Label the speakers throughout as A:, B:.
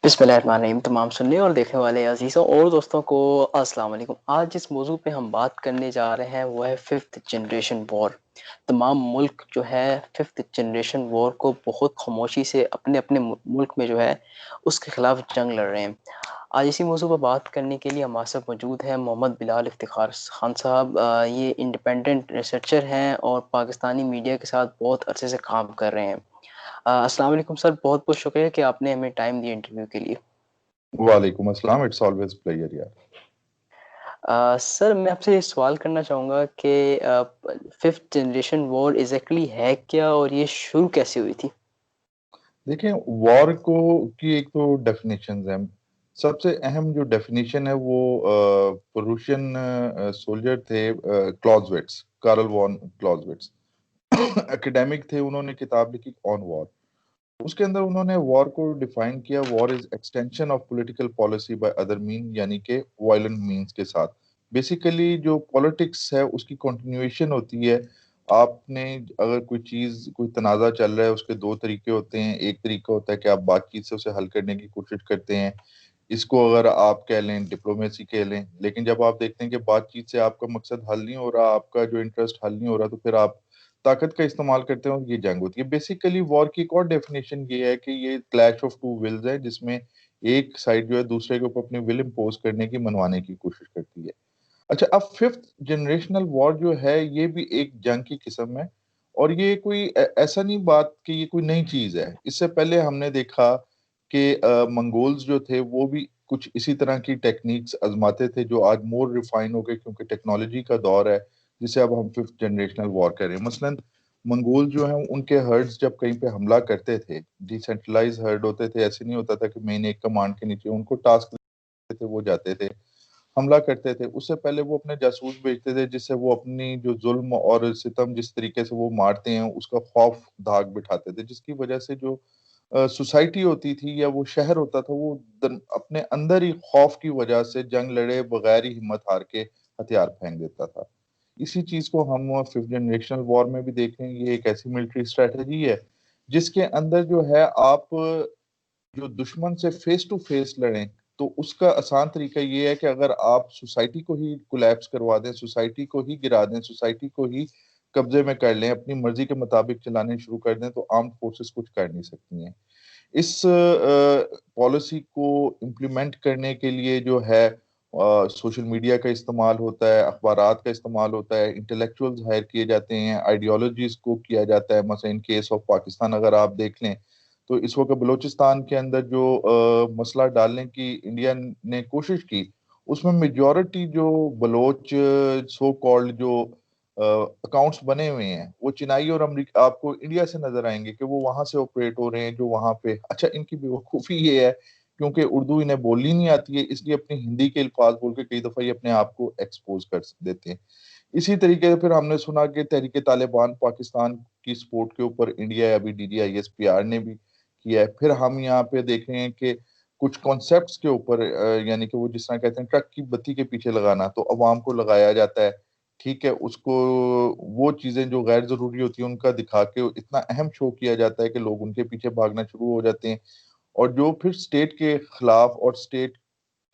A: बिस्मिल्लाहिर्रहमानिर्रहीम। तमाम सुनने और देखने वाले अजीज़ों और दोस्तों को अस्सलाम वालेकुम। आज जिस मौजू पे हम बात करने जा रहे हैं वो है फिफ्थ जनरेशन वॉर। तमाम मुल्क जो है फिफ्थ जनरेशन वॉर को बहुत खामोशी से अपने अपने मुल्क में जो है उसके खिलाफ जंग लड़ रहे हैं। आज इसी मौजू पर बात करने के लिए हमारे साथ मौजूद है मोहम्मद बिलाल इफ्तिखार खान साहब। ये इंडिपेंडेंट रिसर्चर हैं और पाकिस्तानी मीडिया के साथ बहुत अरसे से काम कर रहे हैं। अस्सलाम वालेकुम सर, बहुत बहुत शुक्रिया कि आपने हमें टाइम दिया इंटरव्यू के लिए।
B: वालेकुम अस्सलाम। इट्स ऑलवेज प्लेयर यार।
A: सर, मैं आपसे ये सवाल करना चाहूँगा कि फिफ्थ जनरेशन वॉर एग्जैक्टली है क्या और ये शुरू कैसे हुई थी?
B: देखें, वॉर को की एक तो डेफिनेशंस हैं। सबसे अहम जो डेफिनेशन है वो प्रूशियन सोल्जर थे, क्लॉज़विट्ज़, कार्ल वॉन क्लॉज़विट्ज़। एकेडमिक थे, उन्होंने किताब लिखी ऑन वॉर। उसके अंदर उन्होंने वॉर को डिफाइन किया, war is extension of political policy by other mean, यानी कि वायलेंट मीन्स के साथ। बेसिकली जो पॉलिटिक्स है उसकी कंटिन्यूएशन होती है। आपने अगर कोई चीज, कोई तनाज़ा चल रहा है, उसके दो तरीके होते हैं। एक तरीका होता है कि आप बातचीत से उसे हल करने की कोशिश करते हैं, इसको अगर आप कह लें डिप्लोमेसी कह लें। लेकिन जब आप देखते हैं कि बातचीत से आपका मकसद हल नहीं हो रहा, आपका जो इंटरेस्ट हल नहीं हो रहा, तो फिर आप ताकत का इस्तेमाल करते हो, ये जंग होती है। बेसिकली वॉर की एक और डेफिनेशन ये है कि ये क्लैश ऑफ टू विल्स है, जिसमें एक साइड जो है दूसरे के ऊपर अपनी विल इम्पोज करने की, मनवाने की कोशिश करती है। अच्छा, अब फिफ्थ जनरेशनल वॉर जो है ये भी एक जंग की किस्म है। और ये कोई ऐसा नहीं बात कि ये कोई नई चीज है। इससे पहले हमने देखा कि मंगोल्स जो थे वो भी कुछ इसी तरह की टेक्निक्स आजमाते थे, जो आज मोर रिफाइन हो गए क्योंकि टेक्नोलॉजी का दौर है, जिसे अब हम फिफ्थ जनरेशनल वॉर कर रहे हैं। मसलन मंगोल जो है उनके हर्ड्स जब कहीं पे हमला करते थे, डिसेंट्रलाइज हर्ड होते थे, ऐसे नहीं होता था कि मेन एक कमांड के नीचे उनको टास्क थे, वो जाते थे, हमला करते थे। उससे पहले वो अपने जासूस भेजते थे, जिससे वो अपनी जो जुल्म और सितम जिस तरीके से वो मारते हैं उसका खौफ धाक बिठाते थे, जिसकी वजह से जो सोसाइटी होती थी या वो शहर होता था, वो अपने अंदर ही खौफ की वजह से जंग लड़े बगैर ही हिम्मत हार के हथियार फेंक देता था। इसी चीज को हम फिफ्थ जनरेशनल वॉर में भी देख रहे हैं। ये एक ऐसी मिलिट्री स्ट्रेटेजी है जिसके अंदर जो है आप जो दुश्मन से फेस टू फेस लड़ें, तो उसका आसान तरीका ये है कि अगर आप सोसाइटी को ही कोलैप्स करवा दें, सोसाइटी को ही गिरा दें, सोसाइटी को ही कब्जे में कर लें, अपनी मर्जी के मुताबिक चलाने शुरू कर दें, तो आर्म्ड फोर्सेस कुछ कर नहीं सकती हैं। इस पॉलिसी को इम्प्लीमेंट करने के लिए जो है सोशल मीडिया का इस्तेमाल होता है, अखबारात का इस्तेमाल होता है, इंटेलेक्चुअल्स हायर किए जाते हैं, आइडियोलॉजीज को किया जाता है। मसला इन केस ऑफ पाकिस्तान अगर आप देख लें, तो इस वक्त बलूचिस्तान के अंदर जो मसला डालने की इंडिया ने कोशिश की, उसमें मेजॉरिटी जो बलोच सो कॉल्ड जो अकाउंट्स बने हुए हैं, वो चिनाई और अमरीका आपको इंडिया से नजर आएंगे कि वो वहां से ऑपरेट हो रहे हैं, जो वहां पे। अच्छा, इनकी बेवकूफ़ी ये है क्योंकि उर्दू इन्हें बोलनी नहीं आती है, इसलिए अपनी हिंदी के अल्फाज बोल के कई दफा ये अपने आप को एक्सपोज कर देते हैं। इसी तरीके से फिर हमने सुना कि तहरीक तालिबान पाकिस्तान की सपोर्ट के ऊपर इंडिया, अभी DDISPR ने भी किया है। फिर हम यहाँ पे देख रहे हैं कि कुछ कॉन्सेप्ट्स के ऊपर, यानी कि वो जिस तरह कहते हैं ट्रक की बत्ती के पीछे लगाना, तो अवाम को लगाया जाता है। ठीक है, उसको वो चीजें जो गैर जरूरी होती है उनका दिखा के इतना अहम शो किया जाता है कि लोग उनके पीछे भागना शुरू हो जाते हैं। और जो फिर स्टेट के खिलाफ और स्टेट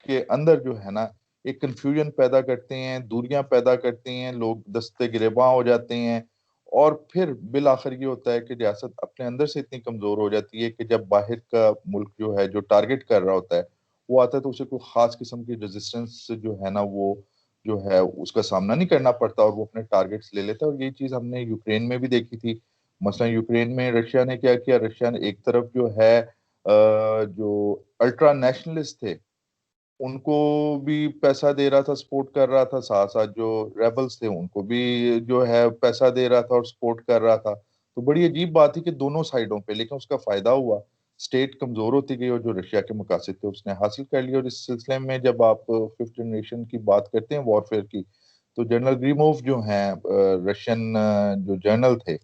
B: के अंदर जो है ना, एक कंफ्यूजन पैदा करते हैं, दूरियां पैदा करते हैं, लोग दस्ते गिरेबां हो जाते हैं। और फिर बिल आखिर ये होता है कि रियासत अपने अंदर से इतनी कमजोर हो जाती है कि जब बाहर का मुल्क जो है, जो टारगेट कर रहा होता है, वो आता है, तो उसे कोई खास किस्म की रेजिस्टेंस जो है ना, वो जो है उसका सामना नहीं करना पड़ता और वो अपने टारगेट्स ले लेता है। और यही चीज हमने यूक्रेन में भी देखी थी। मसलन यूक्रेन में रशिया ने क्या किया, रशिया ने एक तरफ जो है जो अल्ट्रा नेशनलिस्ट थे उनको भी पैसा दे रहा था, सपोर्ट कर रहा था, साथ साथ जो रेबल्स थे उनको भी जो है पैसा दे रहा था और सपोर्ट कर रहा था। तो बड़ी अजीब बात थी कि दोनों साइडों पे, लेकिन उसका फायदा हुआ। स्टेट कमजोर होती गई और जो रशिया के मकासद थे उसने हासिल कर लिया। और इस सिलसिले में जब आप फिफ्थ जनरेशन की बात करते हैं वॉरफेयर की, तो जनरल ग्रीमोव जो हैं, रशियन जो जनरल थे,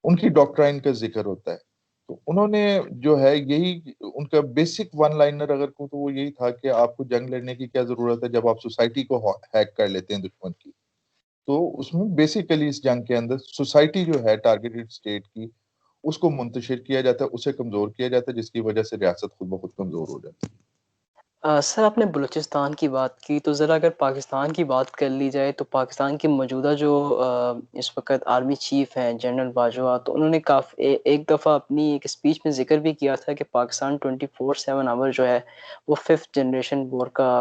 B: उनकी डॉक्ट्राइन का जिक्र होता है। तो उन्होंने जो है यही उनका बेसिक वन लाइनर अगर कहूँ तो वो यही था कि आपको जंग लड़ने की क्या जरूरत है जब आप सोसाइटी को हैक कर लेते हैं दुश्मन की। तो उसमें बेसिकली इस जंग के अंदर सोसाइटी जो है टारगेटेड स्टेट की, उसको मुंतशिर किया जाता है, उसे कमजोर किया जाता है, जिसकी वजह से रियासत खुद ब खुद कमजोर हो जाती है।
A: सर आपने बलूचिस्तान की बात की तो ज़रा अगर पाकिस्तान की बात कर ली जाए तो पाकिस्तान के मौजूदा जो इस वक्त आर्मी चीफ हैं जनरल बाजवा, तो उन्होंने एक दफ़ा अपनी एक स्पीच में जिक्र भी किया था कि पाकिस्तान 24/7 आवर जो है वो फिफ्थ जनरेशन वॉर का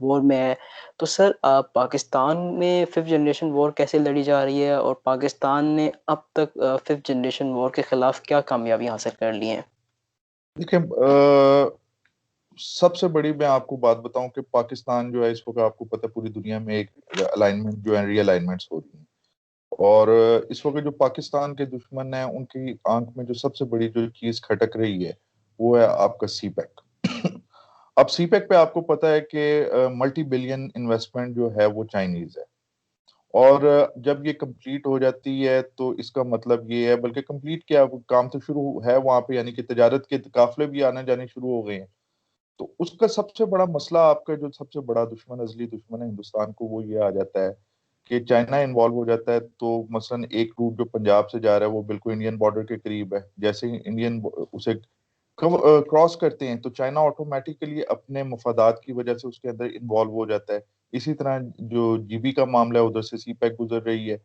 A: वॉर में है। तो सर पाकिस्तान में फिफ्थ जनरेशन वॉर कैसे लड़ी जा रही है और पाकिस्तान ने अब तक फिफ्थ जनरेशन वॉर के खिलाफ क्या कामयाबी हासिल कर ली है?
B: देखिए, सबसे बड़ी मैं आपको बात बताऊं कि पाकिस्तान जो है इस वक्त, आपको पता है, पूरी दुनिया में एक अलाइनमेंट जो है, रीअलाइनमेंट्स हो रही हैं। और इस वक्त जो पाकिस्तान के दुश्मन हैं, उनकी आंख में जो सबसे बड़ी जो चीज खटक रही है, वो है आपका सी पैक। अब सी पैक पे आपको पता है कि मल्टी बिलियन इन्वेस्टमेंट जो है वो चाइनीज है। और जब ये कंप्लीट हो जाती है तो इसका मतलब ये है, बल्कि कंप्लीट क्या, काम तो शुरू है वहां पे, यानी कि तजारत के काफिले भी आने जाने शुरू हो गए हैं। तो उसका सबसे बड़ा मसला, आपका जो सबसे बड़ा दुश्मन, असली दुश्मन है हिंदुस्तान को, वो ये आ जाता है कि चाइना इन्वॉल्व हो जाता है। तो मसलन एक रूट जो पंजाब से जा रहा है वो बिल्कुल इंडियन बॉर्डर के करीब है, जैसे ही इंडियन उसे क्रॉस करते हैं तो चाइना ऑटोमेटिकली अपने मफादात की वजह से उसके अंदर इन्वॉल्व हो जाता है। इसी तरह जो जीबी का मामला है, उधर से सी पैक गुजर रही है।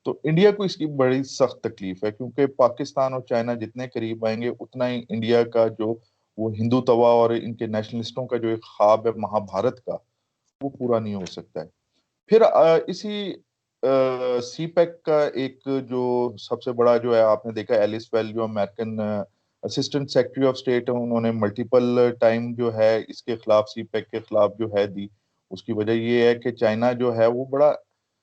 B: तो इंडिया को इसकी बड़ी सख्त तकलीफ है, क्योंकि पाकिस्तान और चाइना जितने करीब आएंगे उतना ही इंडिया का जो वो हिंदुत्वा और इनके नेशनलिस्टों का जो एक ख्वाब है महाभारत का, वो पूरा नहीं हो सकता है। फिर इसी सी पैक का एक जो सबसे बड़ा जो है, आपने देखा एलिस वेल जो American assistant secretary of state है, उन्होंने मल्टीपल टाइम जो है इसके खिलाफ, सी पैक के खिलाफ जो है दी। उसकी वजह ये है कि चाइना जो है वो बड़ा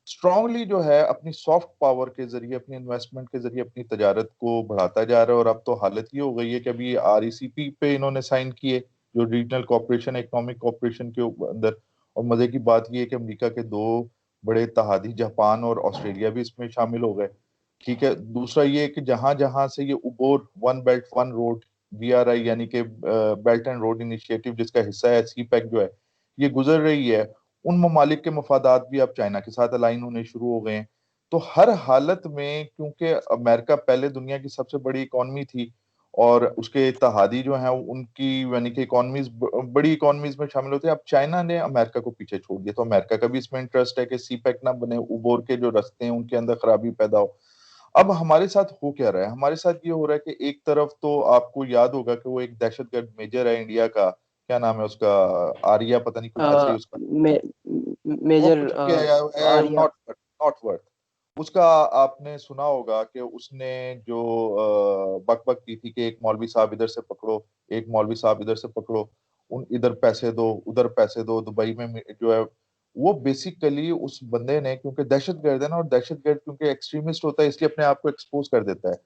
B: स्ट्रांगली जो है अपनी सॉफ्ट पावर के जरिए, अपनी इन्वेस्टमेंट के जरिए अपनी तजारत को बढ़ाता जा रहा है। और अब तो हालत ये हो गई है कि अभी आरईसीपी पे इन्होंने साइन किए, जो रीजनल कॉपरेशन, इकोनॉमिक कॉपरेशन के अंदर। और मजे की बात यह है कि अमेरिका के दो बड़े इत्तेहादी जापान और ऑस्ट्रेलिया भी इसमें शामिल हो गए। ठीक है, दूसरा ये है कि जहां जहां से ये OBOR one belt one road, BRI, यानी कि बेल्ट एंड रोड इनिशिएटिव जिसका हिस्सा है सी पैक जो है, ये गुजर रही है, उन ममालिक के मफादात भी अब चाइना के साथ अलाइन होने शुरू हो गए हैं। तो हर हालत में, क्योंकि अमेरिका पहले दुनिया की सबसे बड़ी इकॉनमी थी और उसके इत्तेहादी जो हैं उनकी, यानी कि इकोनॉमीज, बड़ी इकोनॉमीज में शामिल होते हैं, अब चाइना ने अमेरिका को पीछे छोड़ दिया। तो अमेरिका का भी इसमें इंटरेस्ट है कि सी पैक ना बने, उबोर के जो रास्ते हैं उनके अंदर खराबी पैदा हो। अब हमारे साथ हो क्या रहा है? हमारे साथ ये हो रहा है कि एक तरफ तो आपको याद होगा कि वो एक दहशतगर्द मेजर है इंडिया का, क्या नाम है उसका, आर्या, पता नहीं कुछ ऐसे ही उसका,
A: मे,
B: वो
A: मेजर
B: कुछ
A: आर्या।
B: Not not worth. उसका आपने सुना होगा कि उसने जो बक बक की थी कि एक मौलवी साहब इधर से पकड़ो, एक मौलवी साहब इधर से पकड़ो, उन इधर पैसे दो, उधर पैसे दो, दुबई में जो है, वो बेसिकली उस बंदे ने, क्योंकि दहशतगर्द है ना, और दहशतगर्द क्योंकि एक्सट्रीमिस्ट होता है इसलिए अपने आप को एक्सपोज कर देता है।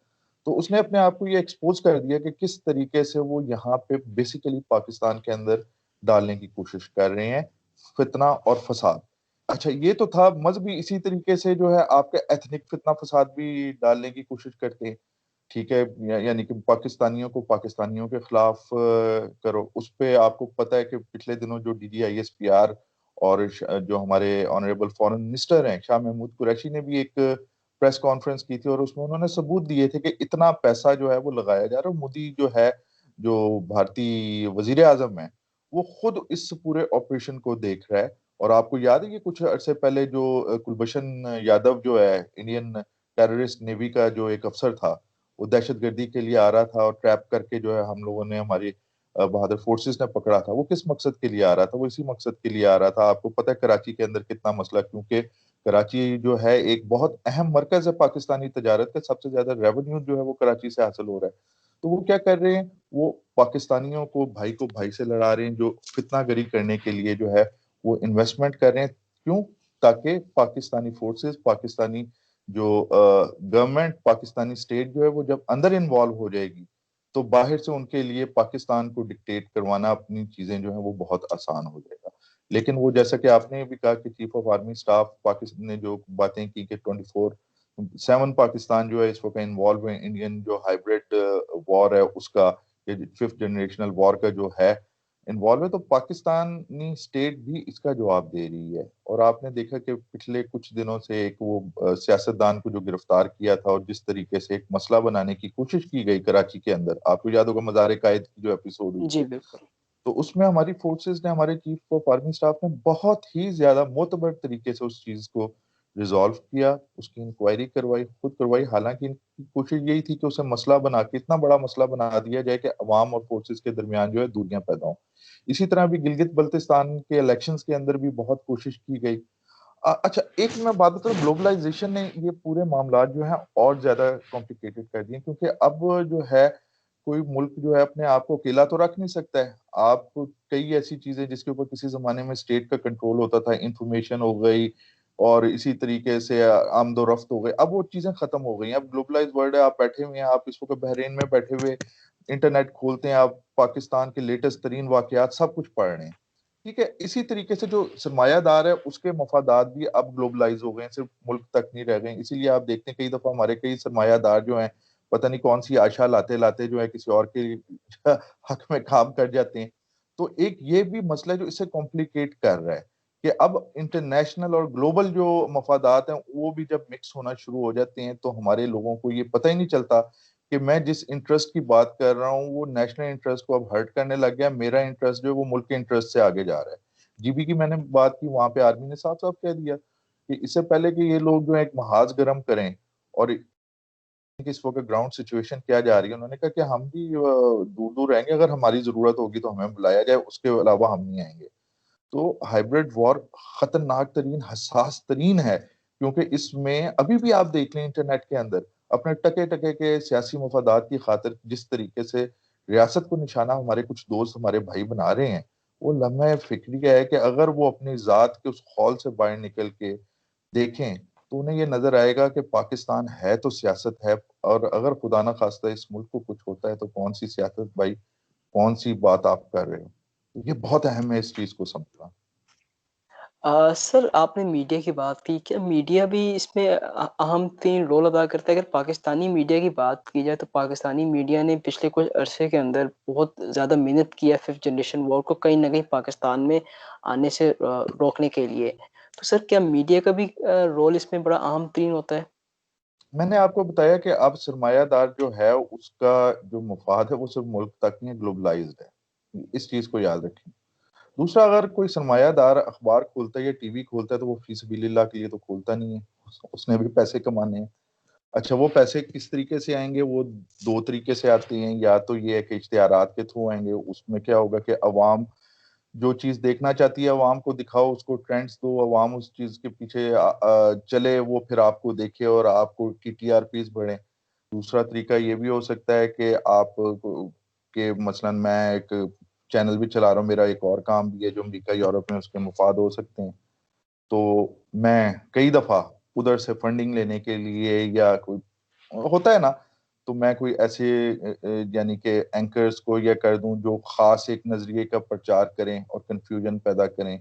B: तो उसने अपने आप को ये एक्सपोज कर दिया कि किस तरीके से वो यहाँ पे बेसिकली पाकिस्तान के अंदर डालने की कोशिश कर रहे हैं, फितना और फसाद। अच्छा, ये तो था। मजहबी इसी तरीके से जो है आपका एथनिक फितना फसाद भी डालने की कोशिश करते हैं। ठीक है, यानी कि पाकिस्तानियों को पाकिस्तानियों के खिलाफ करो। उस पे आपको पता है कि पिछले दिनों जो डीजीआईएसपीआर और जो हमारे ऑनरेबल फॉरेन मिनिस्टर हैं शाह महमूद कुरैशी ने भी एक प्रेस कॉन्फ्रेंस की थी, और उसमें उन्होंने सबूत दिए थे कि इतना पैसा जो है वो लगाया जा रहा है। मोदी जो है, जो भारतीय वजीर आजम है, वो खुद इस पूरे ऑपरेशन को देख रहा है। और आपको याद है कि कुछ अरसे पहले जो कुलभूषण यादव जो है, इंडियन टेररिस्ट नेवी का जो एक अफसर था, वो दहशतगर्दी के लिए आ रहा था और ट्रैप करके जो है हम लोगों ने, हमारी बहादुर फोर्सेस ने पकड़ा था। वो किस मकसद के लिए आ रहा था? वो इसी मकसद के लिए आ रहा था। आपको पता है कराची के अंदर कितना मसला, क्योंकि कराची जो है एक बहुत अहम मरकज है पाकिस्तानी तजारत का, सबसे ज्यादा रेवेन्यू जो है वो कराची से हासिल हो रहा है। तो वो क्या कर रहे हैं, वो पाकिस्तानियों को भाई से लड़ा रहे हैं, जो फितनागरी करने के लिए जो है वो इन्वेस्टमेंट कर रहे हैं। क्यों? ताकि पाकिस्तानी फोर्सेस, पाकिस्तानी जो गवर्नमेंट, पाकिस्तानी स्टेट जो है वो जब अंदर इन्वॉल्व हो जाएगी, तो बाहर से उनके लिए पाकिस्तान को डिक्टेट करवाना अपनी चीजें जो है वो बहुत आसान हो जाएगा। लेकिन वो, जैसा कि आपने भी कहा कि chief of army staff Pakistan ने जो बातें की कि 24/7 पाकिस्तान जो है इस वक्त इन्वॉल्व है इंडियन जो हाइब्रिड वॉर है उसका, फिफ्थ जनरेशनल वॉर का जो है इन्वॉल्व है, तो पाकिस्तानी स्टेट भी इसका जवाब दे रही है। और आपने देखा कि पिछले कुछ दिनों से एक वो सियासतदान को जो गिरफ्तार किया था और जिस तरीके से एक मसला बनाने की कोशिश की गई कराची के अंदर, आपको याद होगा मज़ार कायद की जो एपिसोड हुई
A: जी
B: थी,
A: बिल्कुल।
B: तो उसमें हमारी फोर्सेस ने, हमारे चीफ ऑफ आर्मी स्टाफ ने बहुत ही ज्यादा मोतबर तरीके से उस चीज को रिजॉल्व किया, उसकी इंक्वायरी करवाई, खुद करवाई। हालांकि इनकी कोशिश यही थी कि उसे मसला बना के, इतना बड़ा मसला बना दिया जाए कि अवाम और फोर्सेस के दरमियान जो है दूरियां पैदा हों। इसी तरह भी गिलगित बल्तिस्तान के इलेक्शंस के अंदर भी बहुत कोशिश की गई। अच्छा, एक मैं बात बताऊं, ग्लोबलाइजेशन ने ये पूरे मामला जो है और ज्यादा कॉम्प्लिकेटेड कर दिए, क्योंकि अब जो है कोई मुल्क जो है अपने आप को अकेला तो रख नहीं सकता है। आप कई ऐसी चीजें जिसके ऊपर किसी जमाने में स्टेट का कंट्रोल होता था, इंफॉर्मेशन हो गई और इसी तरीके से आमदोरफ्त हो गई, अब वो चीजें खत्म हो गई हैं। अब ग्लोबलाइज वर्ल्ड है, आप बैठे हुए हैं, आप इस वक्त बहरीन में बैठे हुए इंटरनेट खोलते हैं, आप पाकिस्तान के लेटेस्ट तरीन वाकयात सब कुछ पढ़ रहे हैं। ठीक है, इसी तरीके से जो सरमायादार है उसके मफादात भी अब ग्लोबलाइज हो गए हैं, सिर्फ मुल्क तक नहीं रह गए। इसीलिए आप देखते हैं कई दफा हमारे कई सरमायादार जो हैं, पता नहीं कौन सी आशा लाते लाते जो है किसी और के हक में काम कर जाते हैं। तो एक ये भी मसला है जो इसे कॉम्प्लिकेट कर रहा है कि अब इंटरनेशनल और ग्लोबल जो मफादात हैं वो भी जब मिक्स होना शुरू हो जाते हैं, तो हमारे लोगों को ये पता ही नहीं चलता कि मैं जिस इंटरेस्ट की बात कर रहा हूँ वो नेशनल इंटरेस्ट को अब हर्ट करने लग गया, मेरा इंटरेस्ट जो है वो मुल्क के इंटरेस्ट से आगे जा रहा है। जीबी की मैंने बात की, वहां पे आर्मी ने साफ साफ कह दिया कि इससे पहले कि ये लोग जो है एक महाज गर्म करें और कि इस वक्त ग्राउंड सिचुएशन क्या जा रही है, उन्होंने कहा कि हम भी दूर दूर रहेंगे, अगर हमारी जरूरत होगी तो हमें बुलाया जाए, उसके अलावा हम नहीं आएंगे। तो हाइब्रिड वॉर खतरनाक तरीन, हसास तरीन है, क्योंकि इसमें अभी भी आप देख लें इंटरनेट के अंदर अपने टके टके के सियासी मफादात की खातिर जिस तरीके से रियासत को निशाना हमारे कुछ दोस्त, हमारे भाई बना रहे हैं, वो लम्हा फिक्रिया है कि अगर वो अपनी जात के उस खौल से बाहर निकल के देखें तो उन्हें ये नजर आएगा कि पाकिस्तान है तो सियासत है, और अगर खुदा ना खास्ता इस मुल्क को कुछ होता है तो कौन सी सियासत भाई, कौन सी बात आप कर रहे हो। तो ये बहुत अहम है इस चीज को समझना।
A: सर आपने मीडिया की बात की, क्या मीडिया भी इसमें अहम तीन रोल अदा करता है? अगर पाकिस्तानी मीडिया की बात की जाए तो पाकिस्तानी मीडिया ने पिछले कुछ अरसे के अंदर बहुत ज़्यादा मेहनत की है फिफ्थ जनरेशन वॉर को कहीं ना कहीं पाकिस्तान में आने से रोकने के लिए। तो सर क्या मीडिया का भी रोल इसमें बड़ा अहम तीन होता है?
B: मैंने आपको बताया कि अब सरमायादार जो है उसका जो मुफाद है वो सिर्फ मुल्क तक नहीं, ग्लोबलाइज्ड है, इस चीज को याद रखें। दूसरा, अगर कोई सरमायादार अखबार खोलता है या टीवी खोलता है तो वो फी सबीलिल्लाह के लिए तो खोलता नहीं है, उसने भी पैसे कमाने हैं। अच्छा, वो पैसे किस तरीके से आएंगे? वो दो तरीके से आते हैं, या तो ये है कि इश्तिहारात के थ्रू आएंगे, उसमें क्या होगा कि अवाम जो चीज देखना चाहती है अवाम को दिखाओ, उसको ट्रेंड्स दो, अवाम उस चीज के पीछे चले, वो फिर आपको देखे और आपको की टीआरपीज बढ़े। दूसरा तरीका ये भी हो सकता है कि आप के मसलन मैं एक चैनल भी चला रहा हूँ, मेरा एक और काम भी है जो अमेरिका यूरोप में उसके मुफाद हो सकते हैं, तो मैं कई दफा उधर से फंडिंग लेने के लिए या कोई होता है ना, तो मैं कोई ऐसे यानी कि एंकर्स को या कर दूं जो खास एक नजरिए का प्रचार करें और कंफ्यूजन पैदा करें।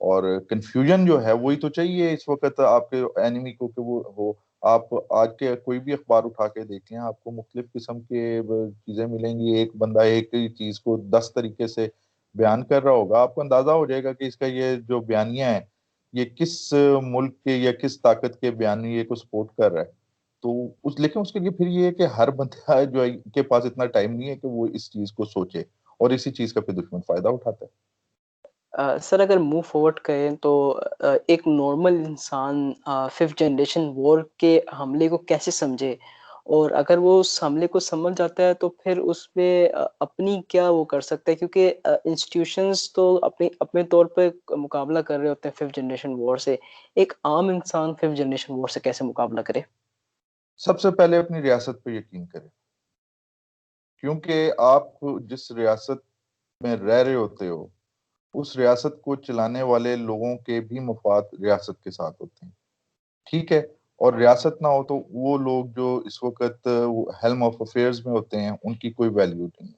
B: और कंफ्यूजन जो है वही तो चाहिए इस वक्त आपके एनिमी को कि वो हो। आप आज के कोई भी अखबार उठा के देख लें, आपको मुख्तलिफ किस्म के चीजें मिलेंगी, एक बंदा एक ही चीज को 10 तरीके से बयान कर रहा होगा, आपको अंदाजा हो जाएगा कि इसका ये जो बयानिया है ये किस मुल्क के या किस ताकत के बयानिए को सपोर्ट कर रहा है। तो उस लेकिन उसके लिए फिर ये है कि हर बंदा जो है के पास इतना टाइम नहीं है कि वो इस चीज को सोचे, और इसी चीज का फिर दुश्मन फायदा उठाता है।
A: सर अगर मूव फॉरवर्ड करें तो एक नॉर्मल इंसान फिफ्थ जनरेशन वॉर के हमले को कैसे समझे? और अगर वो उस हमले को समझ जाता है तो फिर उसमें अपनी क्या वो कर सकता है? क्योंकि इंस्टीट्यूशंस तो अपने अपने तौर पे मुकाबला कर रहे होते हैं फिफ्थ जनरेशन वॉर से। एक आम इंसान फिफ्थ जनरेशन वॉर से कैसे मुकाबला करे?
B: सबसे पहले अपनी रियासत पे यकीन करें, क्योंकि आप जिस रियासत में रह रहे होते हो उस रियासत को चलाने वाले लोगों के भी मफाद रियासत के साथ होते हैं। ठीक है, और रियासत ना हो तो वो लोग जो इस वक्त हेल्म ऑफ अफेयर्स में होते हैं उनकी कोई वैल्यू नहीं है।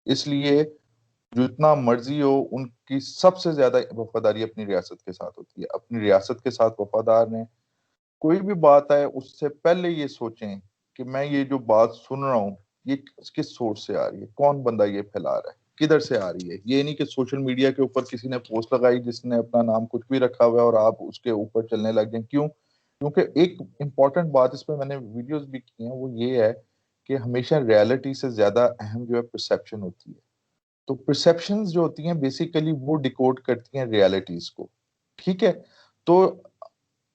B: इसलिए जितना मर्जी हो, उनकी सबसे ज्यादा वफादारी अपनी रियासत के साथ होती है। अपनी रियासत के साथ वफादार ने कोई भी बात आए उससे पहले ये सोचें कि मैं ये जो बात सुन रहा हूँ ये किस सोर्स से आ रही है, कौन बंदा ये फैला रहा है। किधर से आ रही है। ये नहीं कि सोशल मीडिया के ऊपर किसी ने पोस्ट लगाई जिसने अपना नाम कुछ भी रखा हुआ है और आप उसके ऊपर चलने लग जाए। क्यों? क्योंकि एक इम्पॉर्टेंट बात इस पे मैंने वीडियोस भी की हैं, वो ये है कि हमेशा रियलिटी से ज्यादा अहम जो है परसेप्शन होती है। तो परसेप्शंस जो होती हैं बेसिकली वो डिकोड करती हैं रियलिटीज को। ठीक है? तो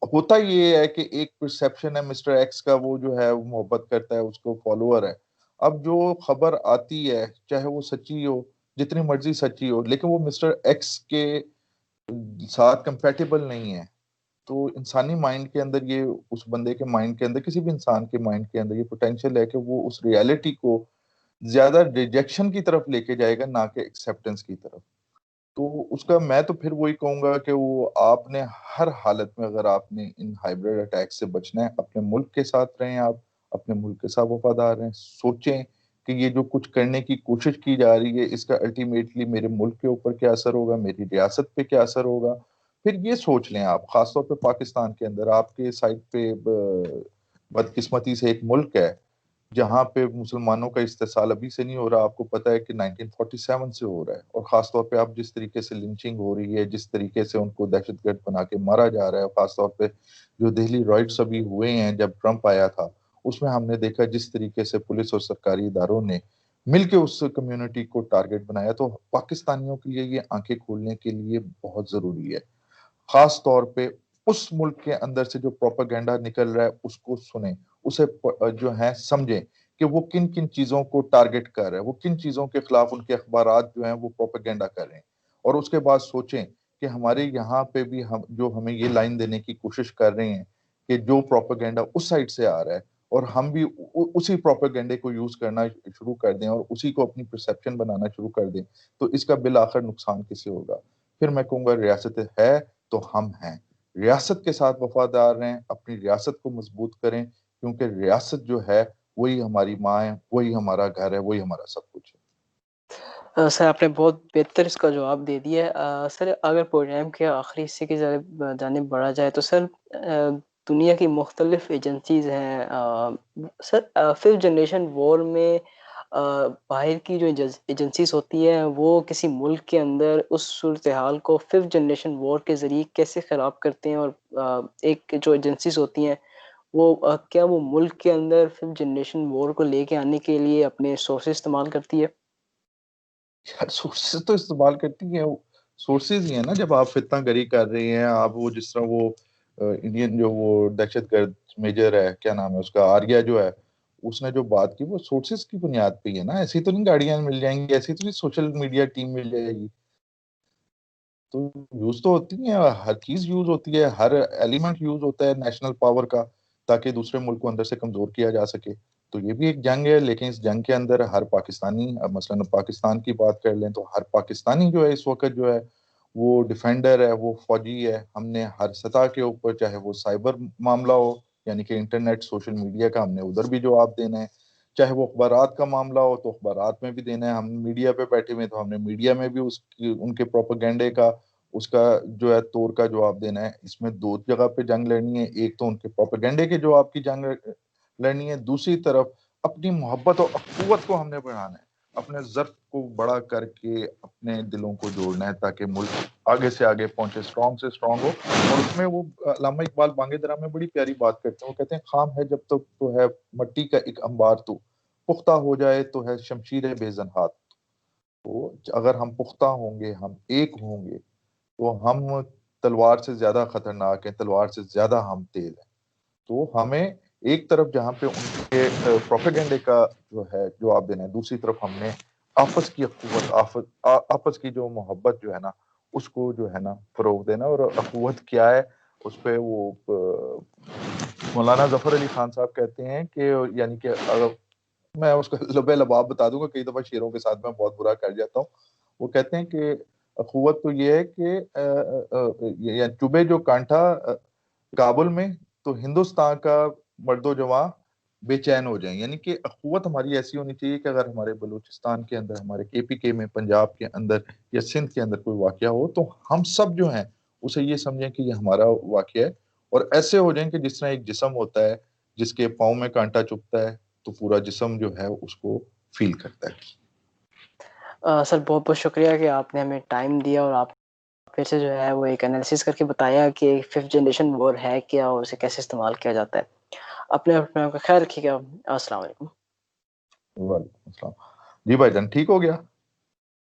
B: होता ये है कि एक परसेप्शन है मिस्टर एक्स का, वो जो है वो मोहब्बत करता है, उसको फॉलोअर है। अब जो खबर आती है चाहे वो सच्ची हो, जितनी मर्जी सच्ची हो, लेकिन वो मिस्टर एक्स के साथ कंपैटिबल नहीं है। तो इंसानी माइंड के अंदर ये, उस बंदे के माइंड के अंदर, किसी भी इंसान के माइंड के अंदर ये पोटेंशियल है कि वो उस रियलिटी को ज्यादा रिजेक्शन की तरफ लेके जाएगा, ना कि एक्सेप्टेंस की तरफ। तो उसका मैं तो फिर वही कहूंगा कि वो आपने हर हालत में, अगर आपने इन हाइब्रिड अटैक से बचना है, अपने मुल्क के साथ रहें, आप अपने मुल्क के साथ वफादार रहें। सोचें कि ये जो कुछ करने की कोशिश की जा रही है इसका अल्टीमेटली मेरे मुल्क के ऊपर क्या असर होगा, मेरी रियासत पे क्या असर होगा। फिर ये सोच लें आप, खासतौर पे पाकिस्तान के अंदर आपके साइड पे बदकिस्मती से एक मुल्क है जहाँ पे मुसलमानों का इस्तेसाल अभी से नहीं हो रहा। आपको पता है कि 1947 से हो रहा है। और खासतौर पे आप जिस तरीके से लिंचिंग हो रही है, जिस तरीके से उनको दहशतगर्द बना के मारा जा रहा है, खासतौर पे जो दिल्ली रॉयट्स अभी हुए हैं जब ट्रंप आया था, उसमें हमने देखा जिस तरीके से पुलिस और सरकारी इदारों ने मिलकर उस कम्युनिटी को टारगेट बनाया। तो पाकिस्तानियों के लिए ये आंखें खोलने के लिए बहुत जरूरी है। खास तौर पे उस मुल्क के अंदर से जो प्रोपेगेंडा निकल रहा है उसको सुने, उसे जो है समझें कि वो किन किन चीजों को टारगेट कर रहा है, वो किन चीजों के खिलाफ उनके अखबारात जो हैं वो प्रोपेगेंडा कर रहे हैं। और उसके बाद सोचें कि हमारे यहाँ पे भी हम जो हमें ये लाइन देने की कोशिश कर रहे हैं कि जो प्रोपेगेंडा उस साइड से आ रहा है, और हम भी उसी प्रोपेगेंडे को यूज करना शुरू कर दें और उसी को अपनी परसेप्शन बनाना शुरू कर दें, तो इसका बिल आखिर नुकसान किसे होगा? फिर मैं कहूंगा रियासत है तो हम हैं। रियासत के साथ वफादार रहें, अपनी रियासत को मजबूत करें, क्योंकि रियासत जो है वही हमारी माँ है, वही हमारा घर है, वही हमारा सब कुछ है।
A: सर आपने बहुत बेहतर इसका जवाब दे दिया है। सर अगर प्रोग्राम के आखिरी हिस्से की जानिब बढ़ा जाए तो सर दुनिया की मुख्तलिफ एजेंसीज हैं। सर फिफ्थ जनरेशन वॉर में बाहर की जो एजेंसीज होती हैं वो किसी मुल्क के अंदर उस सूरत हाल को फिफ्थ जनरेशन वॉर के ज़रिए कैसे ख़राब करते हैं, और एक जो एजेंसीज होती हैं वो क्या वो मुल्क के अंदर फिफ्थ जनरेशन वॉर को लेके आने के लिए अपने सोर्सेज इस्तेमाल करती है?
B: यार सोर्सेज तो इस्तेमाल करती हैं, सोर्सेज ही है ना। जब आप फितना गरी कर रहे हैं, आप वो जिस तरह वो इंडियन जो वो दहशतगर्द मेजर है, क्या नाम है उसका, आर्या जो है, उसने जो बात की वो सोर्सेज की बुनियाद पे ही है ना। ऐसी तो नहीं गाड़ियां मिल जाएंगी, ऐसी तो नहीं सोशल मीडिया टीम मिल जाएगी। तो यूज तो होती है, हर चीज यूज होती है, हर एलिमेंट यूज होता है नेशनल पावर का, ताकि दूसरे मुल्क को अंदर से कमजोर किया जा सके। तो ये भी एक जंग है, लेकिन इस जंग के अंदर हर पाकिस्तानी, अब मसलन पाकिस्तान की बात कर लें तो हर पाकिस्तानी जो है इस वक्त जो है वो डिफेंडर है, वो फौजी है। हमने हर सतह के ऊपर, चाहे वो साइबर मामला हो, यानी कि इंटरनेट सोशल मीडिया का, हमने उधर भी जवाब देना है। चाहे वो अखबारात का मामला हो तो अखबारात में भी देना है। हम मीडिया पे बैठे हुए तो हमने मीडिया में भी उसकी उनके प्रोपेगेंडे का, उसका जो है तोड़ का जवाब देना है। इसमें दो जगह पे जंग लड़नी है, एक तो उनके प्रोपेगेंडे के जवाब की जंग लड़नी है, दूसरी तरफ अपनी मोहब्बत और अखुवत को हमने बढ़ाना है, अपने ज़र्फ को बड़ा करके अपने दिलों को जोड़ना है, ताकि मुल्क आगे से आगे पहुंचे, स्ट्रांग से स्ट्रांग हो। और उसमें वो अल्लामा इकबाल बांगेदरा में बड़ी प्यारी बात करते हैं, वो कहते हैं खाम है जब तक तो है मट्टी का एक अंबार, तो पुख्ता हो जाए तो है शमशीर बेजन हाथ। तो अगर हम पुख्ता होंगे, हम एक होंगे, तो हम तलवार से ज्यादा खतरनाक हैं, तलवार से ज्यादा हम तेज हैं। तो हमें एक तरफ जहाँ पे उनके प्रोपेगेंडे का जो है जवाब देना है, दूसरी तरफ हमने आपस की अखुवत, आपस की जो मोहब्बत जो है ना, उसको जो है ना फरोग देना। और अखुवत क्या है, उस पे वो मौलाना जफर अली खान साहब कहते हैं कि, यानी कि अगर मैं उसका लबे लबाब बता दूंगा, कई दफा शेरों के साथ मैं बहुत बुरा कर जाता हूँ। वो कहते हैं कि अखुवत तो ये है कि या चुबे जो कांठा काबुल में, तो हिंदुस्तान का मर्दो जवां बेचैन हो जाए। यानी कि अखुवत हमारी ऐसी होनी चाहिए कि अगर हमारे बलूचिस्तान के अंदर, हमारे केपीके में, पंजाब के अंदर या सिंध के अंदर कोई वाकया हो, तो हम सब जो हैं उसे ये समझें कि ये हमारा वाकया है। और ऐसे हो जाए कि जिस तरह एक जिस्म होता है जिसके पाँव में कांटा चुभता है, तो पूरा जिस्म जो है उसको फील करता है।
A: सर बहुत बहुत शुक्रिया कि आपने हमें टाइम दिया और आप फिर से जो है वो एक एनालिसिस करके बताया कि फिफ्थ जनरेशन वॉर है क्या और उसे कैसे इस्तेमाल किया जाता है। अपने अपने का ख्याल रखिएगा। अस्सलाम वालेकुम।
B: वालेकुम अस्सलाम। जी भाईजान, ठीक हो गया?